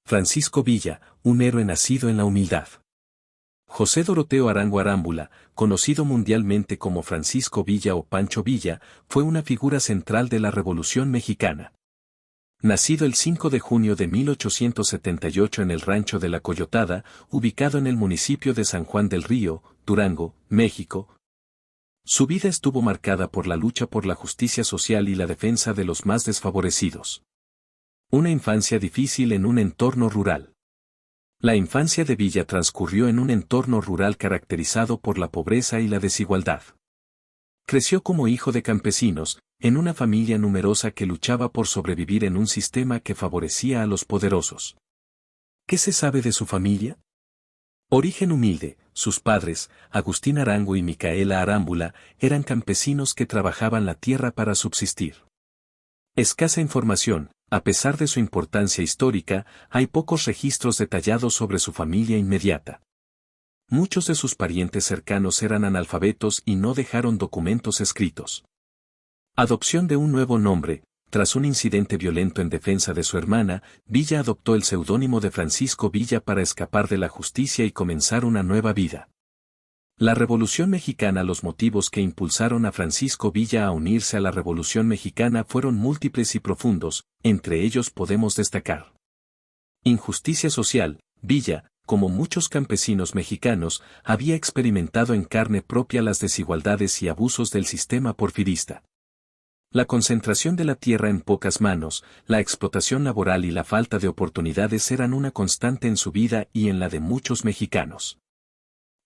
Francisco Villa, un héroe nacido en la humildad. José Doroteo Arango Arámbula, conocido mundialmente como Francisco Villa o Pancho Villa, fue una figura central de la Revolución Mexicana. Nacido el 5 de junio de 1878 en el rancho de La Coyotada, ubicado en el municipio de San Juan del Río, Durango, México. Su vida estuvo marcada por la lucha por la justicia social y la defensa de los más desfavorecidos. Una infancia difícil en un entorno rural. La infancia de Villa transcurrió en un entorno rural caracterizado por la pobreza y la desigualdad. Creció como hijo de campesinos, en una familia numerosa que luchaba por sobrevivir en un sistema que favorecía a los poderosos. ¿Qué se sabe de su familia? Origen humilde, sus padres, Agustín Arango y Micaela Arámbula, eran campesinos que trabajaban la tierra para subsistir. Escasa información, a pesar de su importancia histórica, hay pocos registros detallados sobre su familia inmediata. Muchos de sus parientes cercanos eran analfabetos y no dejaron documentos escritos. Adopción de un nuevo nombre. Tras un incidente violento en defensa de su hermana, Villa adoptó el seudónimo de Francisco Villa para escapar de la justicia y comenzar una nueva vida. La Revolución Mexicana. Los motivos que impulsaron a Francisco Villa a unirse a la Revolución Mexicana fueron múltiples y profundos, entre ellos podemos destacar. Injusticia social. Villa, como muchos campesinos mexicanos, había experimentado en carne propia las desigualdades y abusos del sistema porfirista. La concentración de la tierra en pocas manos, la explotación laboral y la falta de oportunidades eran una constante en su vida y en la de muchos mexicanos.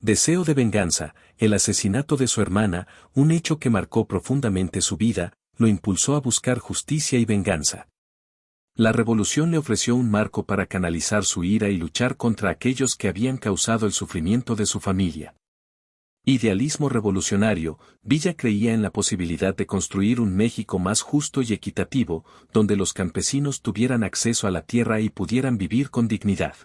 Deseo de venganza, el asesinato de su hermana, un hecho que marcó profundamente su vida, lo impulsó a buscar justicia y venganza. La revolución le ofreció un marco para canalizar su ira y luchar contra aquellos que habían causado el sufrimiento de su familia. Idealismo revolucionario. Villa creía en la posibilidad de construir un México más justo y equitativo, donde los campesinos tuvieran acceso a la tierra y pudieran vivir con dignidad.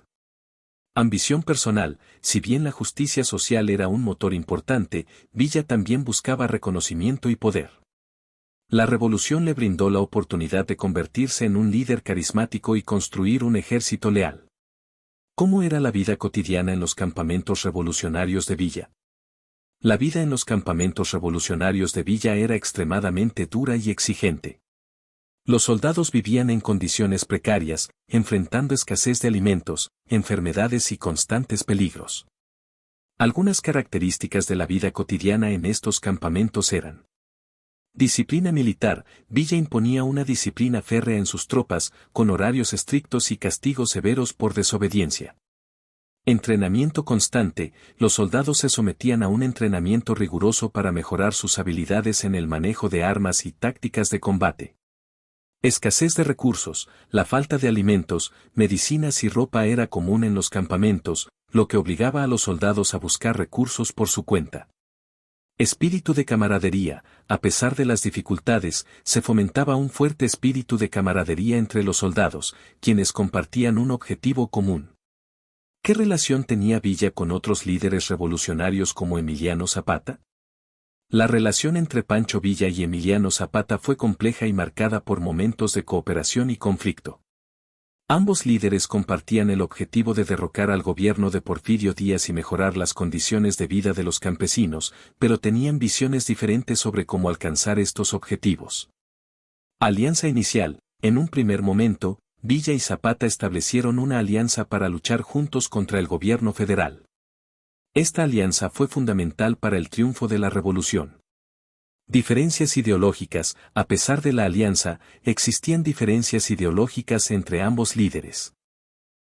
Ambición personal. Si bien la justicia social era un motor importante, Villa también buscaba reconocimiento y poder. La revolución le brindó la oportunidad de convertirse en un líder carismático y construir un ejército leal. ¿Cómo era la vida cotidiana en los campamentos revolucionarios de Villa? La vida en los campamentos revolucionarios de Villa era extremadamente dura y exigente. Los soldados vivían en condiciones precarias, enfrentando escasez de alimentos, enfermedades y constantes peligros. Algunas características de la vida cotidiana en estos campamentos eran: disciplina militar. Villa imponía una disciplina férrea en sus tropas, con horarios estrictos y castigos severos por desobediencia. Entrenamiento constante. Los soldados se sometían a un entrenamiento riguroso para mejorar sus habilidades en el manejo de armas y tácticas de combate. Escasez de recursos. La falta de alimentos, medicinas y ropa era común en los campamentos, lo que obligaba a los soldados a buscar recursos por su cuenta. Espíritu de camaradería. A pesar de las dificultades, se fomentaba un fuerte espíritu de camaradería entre los soldados, quienes compartían un objetivo común. ¿Qué relación tenía Villa con otros líderes revolucionarios como Emiliano Zapata? La relación entre Pancho Villa y Emiliano Zapata fue compleja y marcada por momentos de cooperación y conflicto. Ambos líderes compartían el objetivo de derrocar al gobierno de Porfirio Díaz y mejorar las condiciones de vida de los campesinos, pero tenían visiones diferentes sobre cómo alcanzar estos objetivos. Alianza inicial. En un primer momento, Villa y Zapata establecieron una alianza para luchar juntos contra el gobierno federal. Esta alianza fue fundamental para el triunfo de la revolución. Diferencias ideológicas. A pesar de la alianza, existían diferencias ideológicas entre ambos líderes.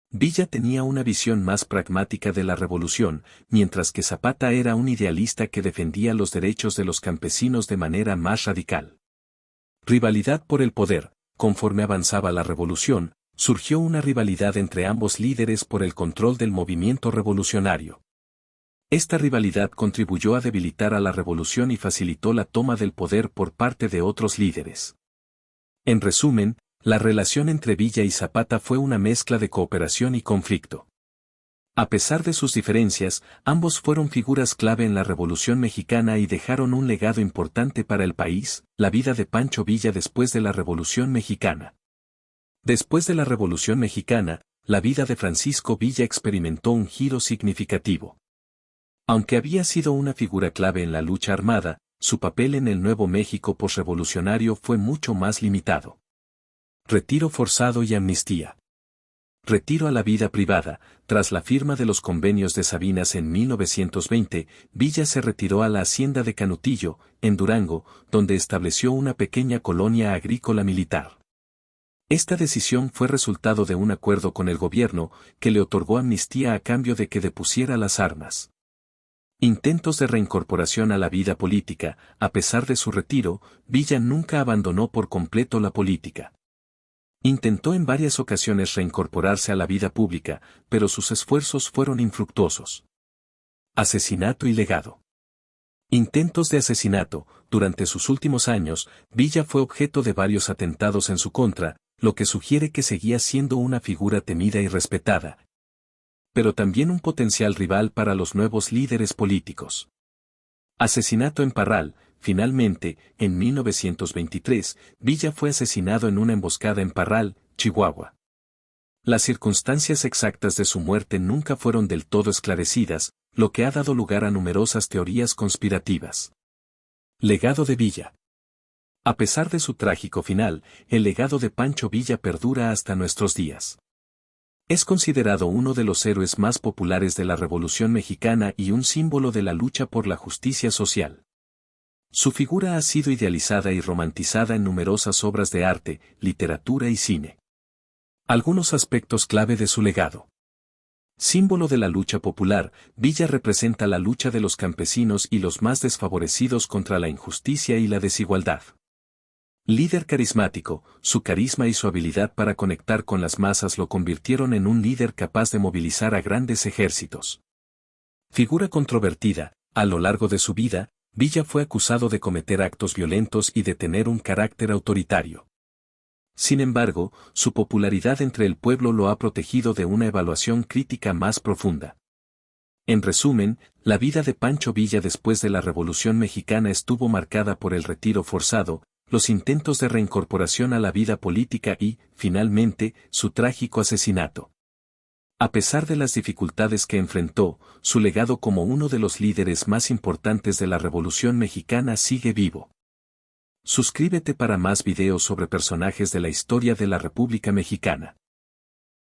Villa tenía una visión más pragmática de la revolución, mientras que Zapata era un idealista que defendía los derechos de los campesinos de manera más radical. Rivalidad por el poder. Conforme avanzaba la revolución, surgió una rivalidad entre ambos líderes por el control del movimiento revolucionario. Esta rivalidad contribuyó a debilitar a la revolución y facilitó la toma del poder por parte de otros líderes. En resumen, la relación entre Villa y Zapata fue una mezcla de cooperación y conflicto. A pesar de sus diferencias, ambos fueron figuras clave en la Revolución Mexicana y dejaron un legado importante para el país. La vida de Pancho Villa después de la Revolución Mexicana. Después de la Revolución Mexicana, la vida de Francisco Villa experimentó un giro significativo. Aunque había sido una figura clave en la lucha armada, su papel en el Nuevo México posrevolucionario fue mucho más limitado. Retiro forzado y amnistía. Retiro a la vida privada. Tras la firma de los convenios de Sabinas en 1920, Villa se retiró a la hacienda de Canutillo, en Durango, donde estableció una pequeña colonia agrícola militar. Esta decisión fue resultado de un acuerdo con el gobierno, que le otorgó amnistía a cambio de que depusiera las armas. Intentos de reincorporación a la vida política. A pesar de su retiro, Villa nunca abandonó por completo la política. Intentó en varias ocasiones reincorporarse a la vida pública, pero sus esfuerzos fueron infructuosos. Asesinato y legado. Intentos de asesinato. Durante sus últimos años, Villa fue objeto de varios atentados en su contra, lo que sugiere que seguía siendo una figura temida y respetada, pero también un potencial rival para los nuevos líderes políticos. Asesinato en Parral. Finalmente, en 1923, Villa fue asesinado en una emboscada en Parral, Chihuahua. Las circunstancias exactas de su muerte nunca fueron del todo esclarecidas, lo que ha dado lugar a numerosas teorías conspirativas. Legado de Villa. A pesar de su trágico final, el legado de Pancho Villa perdura hasta nuestros días. Es considerado uno de los héroes más populares de la Revolución Mexicana y un símbolo de la lucha por la justicia social. Su figura ha sido idealizada y romantizada en numerosas obras de arte, literatura y cine. Algunos aspectos clave de su legado. Símbolo de la lucha popular, Villa representa la lucha de los campesinos y los más desfavorecidos contra la injusticia y la desigualdad. Líder carismático, su carisma y su habilidad para conectar con las masas lo convirtieron en un líder capaz de movilizar a grandes ejércitos. Figura controvertida, a lo largo de su vida, Villa fue acusado de cometer actos violentos y de tener un carácter autoritario. Sin embargo, su popularidad entre el pueblo lo ha protegido de una evaluación crítica más profunda. En resumen, la vida de Pancho Villa después de la Revolución Mexicana estuvo marcada por el retiro forzado, los intentos de reincorporación a la vida política y, finalmente, su trágico asesinato. A pesar de las dificultades que enfrentó, su legado como uno de los líderes más importantes de la Revolución Mexicana sigue vivo. Suscríbete para más videos sobre personajes de la historia de la República Mexicana.